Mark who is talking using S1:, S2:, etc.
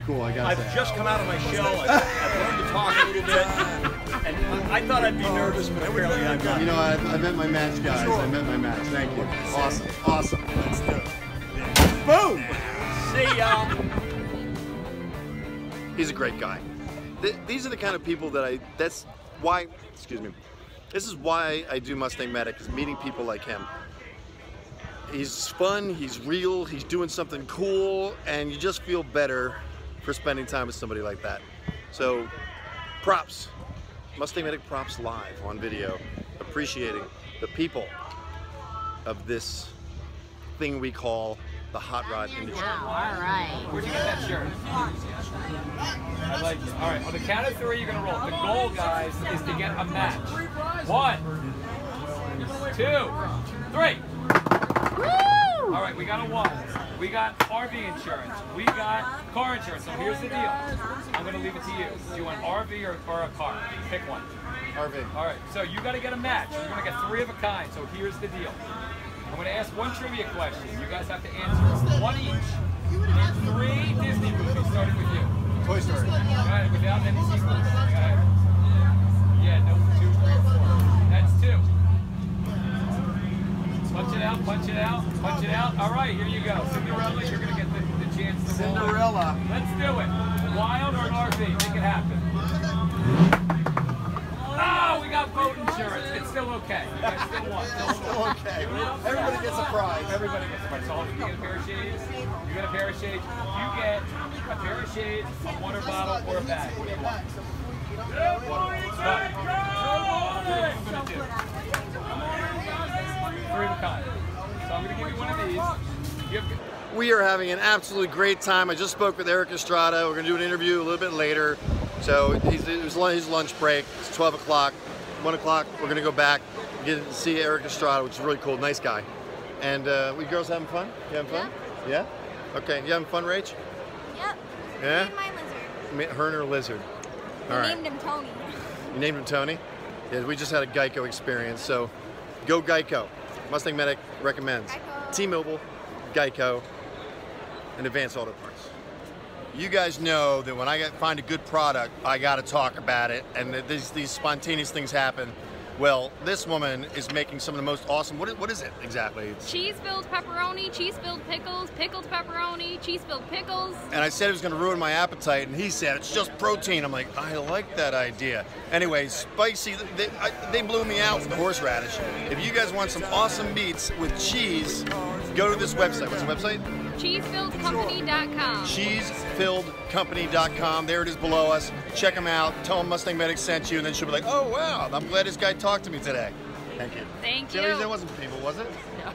S1: Cool, I got that.
S2: I've just come out of my shell. I've learned to talk a little bit. And I thought I'd be nervous, but apparently I'm not.
S1: You know, I met my match, guys. I met my match. Thank you. Awesome. Awesome.
S2: Let's do it.
S1: Boom!
S2: See ya.
S1: He's a great guy. These are the kind of people that that's why, excuse me, this is why I do Mustang Medic, is meeting people like him. He's fun, he's real, he's doing something cool, and you just feel better for spending time with somebody like that. So, props. MustangMedic props live on video, appreciating the people of this thing we call the hot rod industry.
S3: All right.
S4: Where'd you get that shirt? I like it. All right, on the count of 3, you're gonna roll. The goal, guys, is to get a match. 1, 2, 3. Woo! All right, we got a 1. We got RV insurance. We got car insurance. So here's the deal. I'm gonna leave it to you. Do you want RV or a car? Pick one.
S1: RV.
S4: All right, so you gotta get a match. You're gonna get 3 of a kind. So here's the deal. I'm going to ask 1 trivia question. You guys have to answer 1 each. And 3 Disney movies, starting with you.
S1: Toy Story.
S4: Go ahead, without any sequels. Go ahead. Yeah, no, 2, 3, or 4. That's 2. Punch it out, punch it out, punch it out. All right, here you go. Cinderella, you're going to get the chance to roll.
S1: Cinderella.
S4: Let's do it. Wild or an RV? Make it happen. Oh, we got boat insurance. It's still okay. You guys still won.
S1: Still okay. Everybody gets a prize.
S4: Everybody gets a prize. So you get a pair of shades. You get a pair of shades. You get a pair of shades, a water bottle, or a bag. What do you want? What? 3 of a kind. So I'm going to give you one of these.
S1: We are having an absolutely great time. I just spoke with Eric Estrada. We're going to do an interview a little bit later. So it was his lunch break. It's 12 o'clock. 1 o'clock, we're going to go back and get to see Eric Estrada, which is really cool. Nice guy. And we girls having fun? You having fun? Yeah? Okay. You having fun, Rach?
S3: Yep.
S1: Yeah?
S3: My lizard.
S1: Her and her lizard. All right.
S3: Named him Tony.
S1: You named him Tony? Yeah, we just had a Geico experience. So go Geico. Mustang Medic recommends.
S3: Geico.
S1: T-Mobile, Geico, and Advanced Auto Parts. You guys know that when I find a good product, I got to talk about it, and these spontaneous things happen. Well, this woman is making some of the most awesome, what is it exactly?
S5: Cheese-filled pepperoni, cheese-filled pickles, pickled pepperoni, cheese-filled pickles.
S1: And I said it was going to ruin my appetite, and he said it's just protein. I'm like, I like that idea. Anyway, spicy, they blew me out with the horseradish. If you guys want some awesome meats with cheese, go to this website. What's the website?
S5: Cheesefilledcompany.com.
S1: Cheesefilledcompany.com. There it is below us. Check them out. Tell them Mustang Medic sent you, and then she'll be like, oh, wow, I'm glad this guy talked to me today. Thank you.
S5: Thank you.
S1: That wasn't for people, was it?
S5: No.